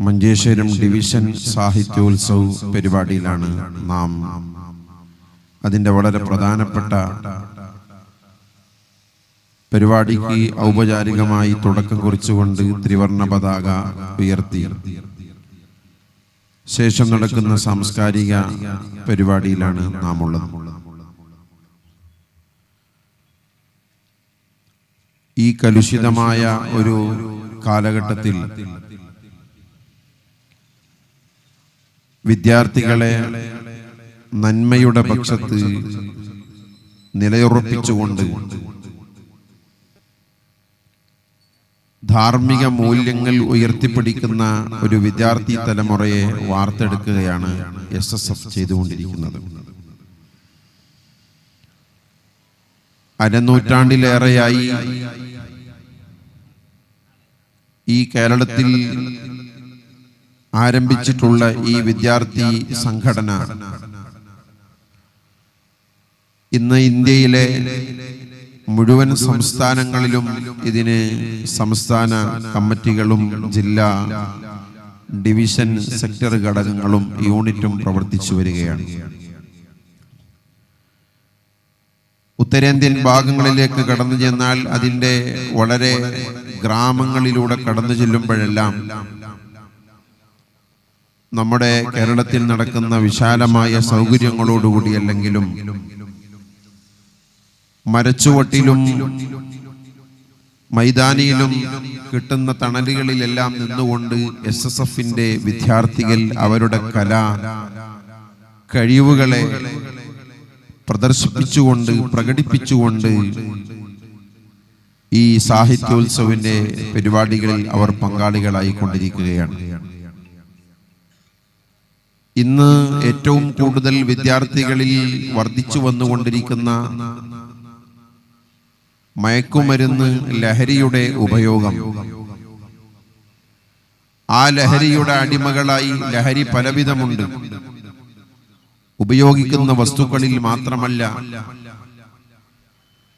Manjeshwaram division Sahityotsav പരിപാടിയിലാണ് നാം. അതിൻ്റെ വളരെ പ്രധാനപ്പെട്ട പരിപാടിക്ക് ഔപചാരികമായി തുടക്കം കുറിച്ചുകൊണ്ട് ത്രിവർണ്ണ പതാക ഉയർത്തി ശേഷം നടക്കുന്ന സാംസ്കാരിക പരിപാടിയിലാണ് നാം ഉള്ളത്. ഈ കലുഷിതമായ ഒരു കാലഘട്ടത്തിൽ വിദ്യാർത്ഥികളെ നന്മയുടെ പക്ഷത്ത് നിലയുറപ്പിച്ചുകൊണ്ട് ധാർമ്മിക മൂല്യങ്ങൾ ഉയർത്തിപ്പിടിക്കുന്ന ഒരു വിദ്യാർത്ഥി തലമുറയെ വാർത്തെടുക്കുകയാണ് SSF ചെയ്തുകൊണ്ടിരിക്കുന്നത്. അരനൂറ്റാണ്ടിലേറെയായി ഈ കേരളത്തിൽ ആരംഭിച്ചിട്ടുള്ള ഈ വിദ്യാർത്ഥി സംഘടന ഇന്ന് ഇന്ത്യയിലെ മുഴുവൻ സംസ്ഥാനങ്ങളിലും ഇതിന് സംസ്ഥാന കമ്മിറ്റികളും ജില്ലാ ഡിവിഷൻ സെക്ടർ ഘടകങ്ങളും യൂണിറ്റും പ്രവർത്തിച്ചു വരികയാണ്. ഉത്തരേന്ത്യൻ ഭാഗങ്ങളിലേക്ക് കടന്നു ചെന്നാൽ അതിൻ്റെ വളരെ ഗ്രാമങ്ങളിലൂടെ കടന്നു ചെല്ലുമ്പോഴെല്ലാം നമ്മുടെ കേരളത്തിൽ നടക്കുന്ന വിശാലമായ സൗകര്യങ്ങളോടുകൂടി അല്ലെങ്കിലും മരച്ചുവട്ടിലും മൈതാനിയിലും കിട്ടുന്ന തണലുകളിലെല്ലാം നിന്നുകൊണ്ട് SSFന്റെ വിദ്യാർത്ഥികൾ അവരുടെ കലാ കഴിവുകളെ പ്രദർശിപ്പിച്ചുകൊണ്ട് പ്രകടിപ്പിച്ചുകൊണ്ട് ഈ സാഹിത്യോത്സവിന്റെ പരിപാടികളിൽ അവർ പങ്കാളികളായിക്കൊണ്ടിരിക്കുകയാണ്. ഇന്ന് ഏറ്റവും കൂടുതൽ വിദ്യാർത്ഥികളിൽ വർദ്ധിച്ചു വന്നുകൊണ്ടിരിക്കുന്ന മയക്കുമരുന്ന് ലഹരിയുടെ ഉപയോഗം, ആ ലഹരിയുടെ അടിമകളായി ലഹരി പലവിധമുണ്ട്. ഉപയോഗിക്കുന്ന വസ്തുക്കളിൽ മാത്രമല്ല,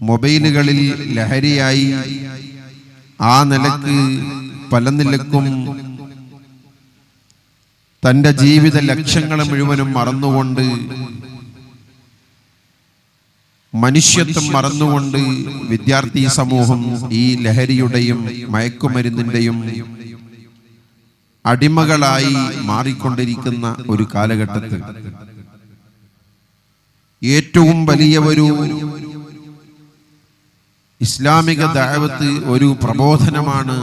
മൊബൈലുകളിൽ ലഹരിയായി ആ നിലക്ക് പല നിലക്കും തൻ്റെ ജീവിത ലക്ഷ്യങ്ങളെ മുഴുവനും മറന്നുകൊണ്ട്, മനുഷ്യത്വം മറന്നുകൊണ്ട് വിദ്യാർത്ഥി സമൂഹം ഈ ലഹരിയുടെയും മയക്കുമരുന്നിൻ്റെയും അടിമകളായി മാറിക്കൊണ്ടിരിക്കുന്ന ഒരു കാലഘട്ടത്തിൽ ഏറ്റവും വലിയ ഒരു ഇസ്ലാമിക ദഅവത്ത്, ഒരു പ്രബോധനമാണ്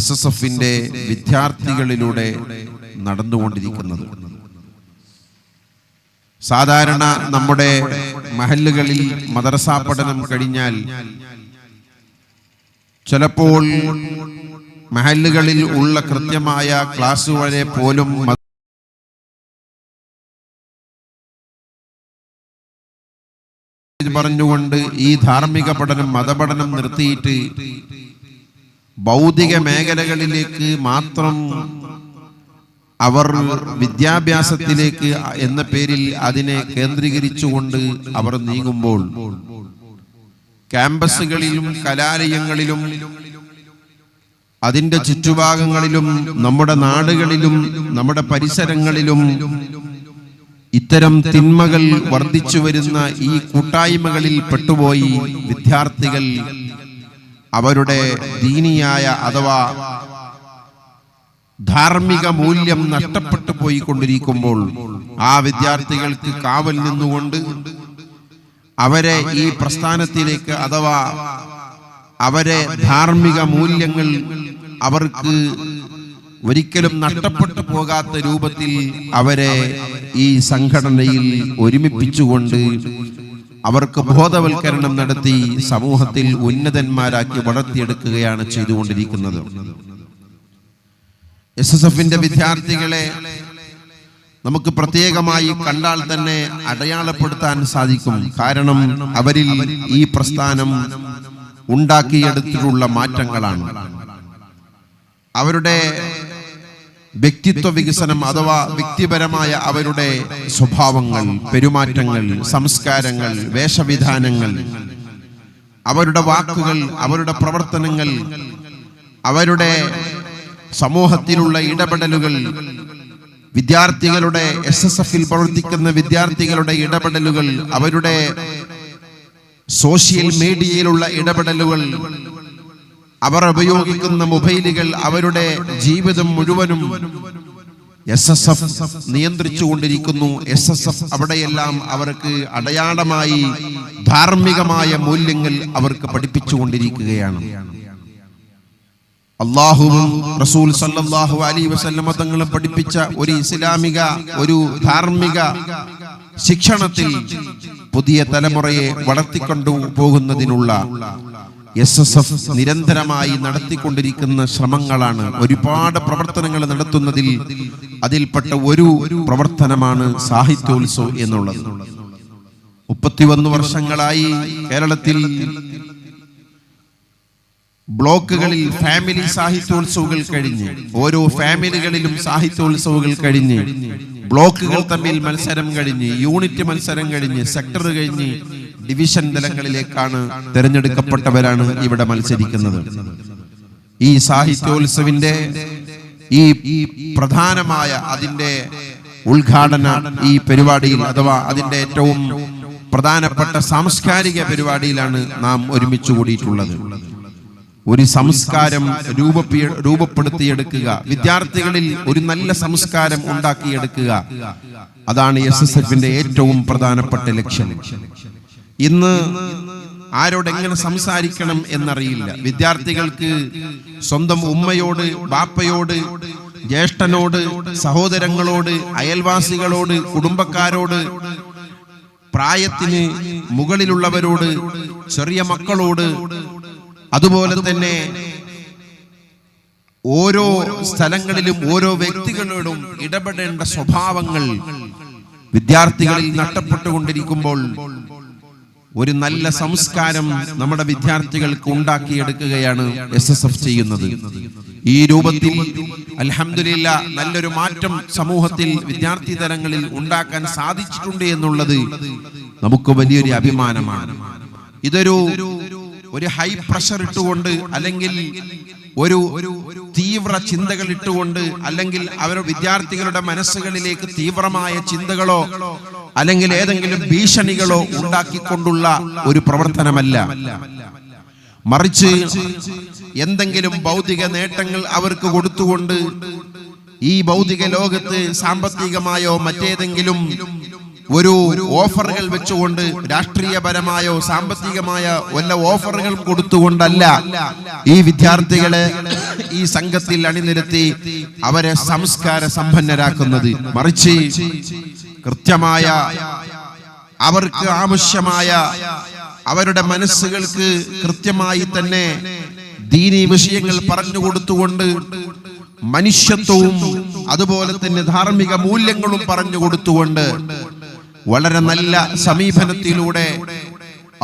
SSFന്റെ വിദ്യാർത്ഥികളിലൂടെ നടന്നുകൊണ്ടിരിക്കുന്നത്. സാധാരണ നമ്മുടെ മഹല്ലുകളിൽ മദ്രസ പഠനം കഴിഞ്ഞാൽ ചിലപ്പോൾ മഹല്ലുകളിൽ ഉള്ള കൃത്യമായ ക്ലാസ് വരെ പോലും പറഞ്ഞുകൊണ്ട് ഈ ധാർമ്മിക പഠനം മതപഠനം നിർത്തിയിട്ട് ഭൗതിക മേഖലകളിലേക്ക് മാത്രം അവർ വിദ്യാഭ്യാസത്തിലേക്ക് എന്ന പേരിൽ അതിനെ കേന്ദ്രീകരിച്ചുകൊണ്ട് അവർ നീങ്ങുമ്പോൾ ക്യാമ്പസുകളിലും കലാലയങ്ങളിലും അതിൻ്റെ ചുറ്റുഭാഗങ്ങളിലും നമ്മുടെ നാടുകളിലും നമ്മുടെ പരിസരങ്ങളിലും ഇത്തരം തിന്മകൾ വർദ്ധിച്ചു വരുന്ന ഈ കൂട്ടായ്മകളിൽ പെട്ടുപോയി വിദ്യാർത്ഥികൾ അവരുടെ ദീനിയായ അഥവാ ധാർമ്മിക മൂല്യം നഷ്ടപ്പെട്ടു പോയിക്കൊണ്ടിരിക്കുമ്പോൾ ആ വിദ്യാർത്ഥികൾക്ക് കാവൽ നിന്നുകൊണ്ട് അവരെ ഈ പ്രസ്ഥാനത്തിലേക്ക് അഥവാ അവരെ ധാർമ്മിക മൂല്യങ്ങൾ അവർക്ക് ഒരിക്കലും നഷ്ടപ്പെട്ടു പോകാത്ത രൂപത്തിൽ അവരെ ഈ സംഘടനയിൽ ഒരുമിപ്പിച്ചുകൊണ്ട് അവർക്ക് ബോധവൽക്കരണം നടത്തി സമൂഹത്തിൽ ഉന്നതന്മാരാക്കി വളർത്തിയെടുക്കുകയാണ് ചെയ്തുകൊണ്ടിരിക്കുന്നത്. SSFന്റെ വിദ്യാർത്ഥികളെ നമുക്ക് പ്രത്യേകമായി കണ്ടാൽ തന്നെ അടയാളപ്പെടുത്താൻ സാധിക്കും. കാരണം അവരിൽ ഈ പ്രസ്ഥാനം ഉണ്ടാക്കിയെടുത്തിട്ടുള്ള മാറ്റങ്ങളാണ്. അവരുടെ വ്യക്തിത്വ വികസനം അഥവാ വ്യക്തിപരമായ അവരുടെ സ്വഭാവങ്ങൾ, പെരുമാറ്റങ്ങൾ, സംസ്കാരങ്ങൾ, വേഷവിധാനങ്ങൾ, അവരുടെ വാക്കുകൾ, അവരുടെ പ്രവർത്തനങ്ങൾ, അവരുടെ സമൂഹത്തിലുള്ള ഇടപെടലുകൾ, വിദ്യാർത്ഥികളുടെ SSFൽ പ്രവർത്തിക്കുന്ന വിദ്യാർത്ഥികളുടെ ഇടപെടലുകൾ, അവരുടെ സോഷ്യൽ മീഡിയയിലുള്ള ഇടപെടലുകൾ, അവർ ഉപയോഗിക്കുന്ന മൊബൈലുകൾ, അവരുടെ ജീവിതം മുഴുവനും SSF നിയന്ത്രിച്ചുകൊണ്ടിരിക്കുന്നു. SSF അവിടെയെല്ലാം അവർക്ക് അടയാളമായി ധാർമ്മികമായ മൂല്യങ്ങൾ അവർക്ക് പഠിപ്പിച്ചുകൊണ്ടിരിക്കുകയാണ്. അല്ലാഹുവും റസൂൽ സല്ലല്ലാഹു അലൈഹി വസല്ലമ തങ്ങൾ പഠിപ്പിച്ച ഒരു ഇസ്ലാമിക ഒരു ധാർമ്മിക ശിക്ഷണത്തിൽ പുതിയ തലമുറയെ വളർത്തിക്കൊണ്ടു പോകുന്നതിനുള്ള SSF നിരന്തരമായി നടത്തിക്കൊണ്ടിരിക്കുന്ന ശ്രമങ്ങളാണ്. ഒരുപാട് പ്രവർത്തനങ്ങൾ നടത്തുന്നതിൽ അതിൽപ്പെട്ട ഒരു പ്രവർത്തനമാണ് സാഹിത്യോത്സവം എന്നുള്ളത്. 31 വർഷങ്ങളായി കേരളത്തിൽ ബ്ലോക്കുകളിൽ ഫാമിലി സാഹിത്യോത്സവങ്ങൾ കഴിഞ്ഞ്, ഓരോ ഫാമിലികളിലും സാഹിത്യോത്സവങ്ങൾ കഴിഞ്ഞ്, ബ്ലോക്കുകൾ തമ്മിൽ മത്സരം കഴിഞ്ഞ്, യൂണിറ്റ് മത്സരം കഴിഞ്ഞ്, സെക്ടർ കഴിഞ്ഞ് ഡിവിഷൻ തലങ്ങളിലേക്കാണ് തിരഞ്ഞെടുക്കപ്പെട്ടവരാണ് ഇവിടെ മത്സരിക്കുന്നത്. ഈ സാഹിത്യോത്സവിന്റെ ഈ പ്രധാനമായ അതിന്റെ ഉദ്ഘാടന ഈ പരിപാടിയിൽ അഥവാ അതിന്റെ ഏറ്റവും പ്രധാനപ്പെട്ട സാംസ്കാരിക പരിപാടിയിലാണ് നാം ഒരുമിച്ച് കൂടിയിട്ടുള്ളത്. ഒരു സംസ്കാരം രൂപപ്പെടുത്തിയെടുക്കുക, വിദ്യാർത്ഥികളിൽ ഒരു നല്ല സംസ്കാരം ഉണ്ടാക്കിയെടുക്കുക, അതാണ് SSFന്റെ ഏറ്റവും പ്രധാനപ്പെട്ട ലക്ഷ്യം. ഇന്ന് ആരോടെങ്ങനെ സംസാരിക്കണം എന്നറിയില്ല. വിദ്യാർത്ഥികൾക്ക് സ്വന്തം ഉമ്മയോട്, ബാപ്പയോട്, ജ്യേഷ്ഠനോട്, സഹോദരങ്ങളോട്, അയൽവാസികളോട്, കുടുംബക്കാരോട്, പ്രായത്തിന് മുകളിലുള്ളവരോട്, ചെറിയ മക്കളോട്, അതുപോലെ തന്നെ ഓരോ സ്ഥലങ്ങളിലും ഓരോ വ്യക്തികളോടും ഇടപെടേണ്ട സ്വഭാവങ്ങൾ വിദ്യാർത്ഥികളിൽ നഷ്ടപ്പെട്ടുകൊണ്ടിരിക്കുമ്പോൾ ഒരു നല്ല സംസ്കാരം നമ്മുടെ വിദ്യാർത്ഥികൾക്ക് ഉണ്ടാക്കിയെടുക്കുകയാണ് SSF ചെയ്യുന്നത്. ഈ രൂപത്തിൽ അൽഹംദുലില്ലാ നല്ലൊരു മാറ്റം സമൂഹത്തിൽ വിദ്യാർത്ഥി തലങ്ങളിൽ ഉണ്ടാക്കാൻ സാധിച്ചിട്ടുണ്ട് എന്നുള്ളത് നമുക്ക് വലിയൊരു അഭിമാനമാണ്. ഇതൊരു ഹൈ പ്രഷർ ഇട്ടുകൊണ്ട്, അല്ലെങ്കിൽ ഒരു തീവ്ര ചിന്തകൾ ഇട്ടുകൊണ്ട്, അല്ലെങ്കിൽ അവരുടെ വിദ്യാർത്ഥികളുടെ മനസ്സുകളിലേക്ക് തീവ്രമായ ചിന്തകളോ അല്ലെങ്കിൽ ഏതെങ്കിലും ഭീഷണികളോ ഉണ്ടാക്കിക്കൊണ്ടുള്ള ഒരു പ്രവർത്തനമല്ല. മറിച്ച് എന്തെങ്കിലും ഭൗതിക നേട്ടങ്ങൾ അവർക്ക് കൊടുത്തുകൊണ്ട് ഈ ഭൗതിക ലോകത്ത് സാമ്പത്തികമായോ മറ്റേതെങ്കിലും ഒരു ഓഫറുകൾ വെച്ചുകൊണ്ട്, രാഷ്ട്രീയപരമായോ സാമ്പത്തികമായ വല്ല ഓഫറുകൾ കൊടുത്തുകൊണ്ടല്ല ഈ വിദ്യാർത്ഥികളെ ഈ സംഘത്തിൽ അണിനിരത്തി അവരെ സംസ്കാര സമ്പന്നരാക്കുന്നത്. മറിച്ച് കൃത്യമായ അവർക്ക് ആവശ്യമായ അവരുടെ മനസ്സുകൾക്ക് കൃത്യമായി തന്നെ ദീനീ വിഷയങ്ങൾ പറഞ്ഞു കൊടുത്തുകൊണ്ട് മനുഷ്യത്വവും അതുപോലെ തന്നെ ധാർമ്മിക മൂല്യങ്ങളും പറഞ്ഞു കൊടുത്തുകൊണ്ട് വളരെ നല്ല സമീപനത്തിലൂടെ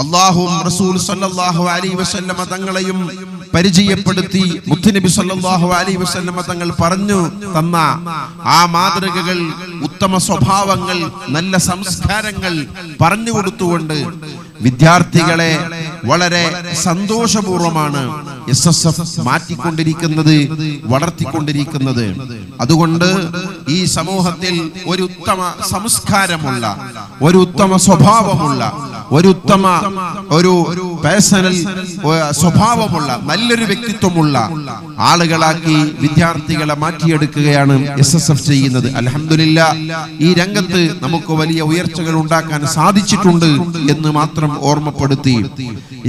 അല്ലാഹുവും റസൂൽ സല്ലല്ലാഹു അലൈഹി വസല്ലമ തങ്ങളെയും പരിചയപ്പെടുത്തി മുത്തുനബി സല്ലല്ലാഹു അലൈഹി വസല്ലമ തങ്ങൾ പറഞ്ഞു തന്ന ആ മാതൃകകൾ, ഉത്തമ സ്വഭാവങ്ങൾ, നല്ല സംസ്കാരങ്ങൾ പറഞ്ഞു കൊടുത്തുകൊണ്ട് വിദ്യാർത്ഥികളെ വളരെ സന്തോഷപൂർവമാണ് SSF മാറ്റിക്കൊണ്ടിരിക്കുന്നത്, വളർത്തിക്കൊണ്ടിരിക്കുന്നത്. അതുകൊണ്ട് ഈ സമൂഹത്തിൽ ഒരു ഉത്തമ സംസ്കാരമുള്ള, ഒരു ഉത്തമ സ്വഭാവമുള്ള, ഒരു ഉത്തമ ഒരു പേഴ്സണൽ സ്വഭാവമുള്ള, നല്ലൊരു വ്യക്തിത്വമുള്ള ആളുകളാക്കി വിദ്യാർത്ഥികളെ മാറ്റിയെടുക്കുകയാണ് SSF ചെയ്യുന്നത്. അൽഹംദുലില്ലാ ഈ രംഗത്ത് നമുക്ക് വലിയ ഉയർച്ചകൾ ഉണ്ടാക്കാൻ സാധിച്ചിട്ടുണ്ട് എന്ന് മാത്രം ഓർമ്മപ്പെടുത്തി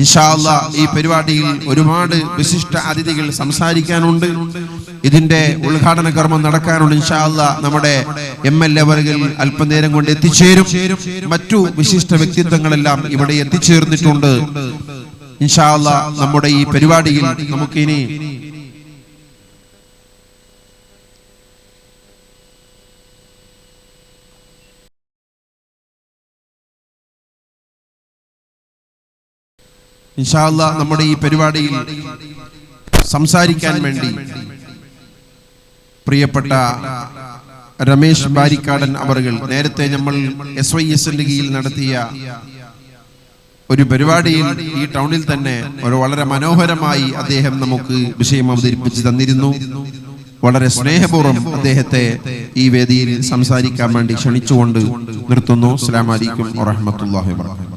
ഇൻഷാ അല്ലാഹ് ഈ പരിപാടിയിൽ ഒരുപാട് വിശിഷ്ട അതിഥികൾ സംസാരിക്കാനുണ്ട്. ഇതിന്റെ ഉദ്ഘാടന കർമ്മം നടക്കാനുണ്ട്. ഇൻഷാ അല്ലാഹ് നമ്മുടെ MLA വർഗൽ അല്പനേരം കൊണ്ട് എത്തിച്ചേരും. മറ്റു വിശിഷ്ട വ്യക്തിത്വങ്ങളെല്ലാം ഇവിടെ എത്തിച്ചേർന്നിട്ടുണ്ട്. ഇൻഷാ അല്ലാഹ് നമ്മുടെ ഈ പരിപാടിയിൽ നമുക്കിനി ഇൻഷാ അല്ലാഹ് നമ്മുടെ ഈ പരിപാടിയിൽ സംസാരിക്കാൻ വേണ്ടി പ്രിയപ്പെട്ട രമേശ് ബാരിക്കാടൻ അവറുകൾ, നേരത്തെ നമ്മൾ SYSന്റെ കീഴിൽ നടത്തിയ ഒരു പരിപാടിയിൽ ഈ ടൗണിൽ തന്നെ ഒരു വളരെ മനോഹരമായി അദ്ദേഹം നമുക്ക് വിഷയം അവതരിപ്പിച്ചു തന്നിരുന്നു. വളരെ സ്നേഹപൂർവ്വം അദ്ദേഹത്തെ ഈ വേദിയിൽ സംസാരിക്കാൻ വേണ്ടി ക്ഷണിച്ചുകൊണ്ട് നിർത്തുന്നു. അസ്സലാമു അലൈക്കും വറഹ്മത്തുള്ളാഹി വബറകാതുഹു.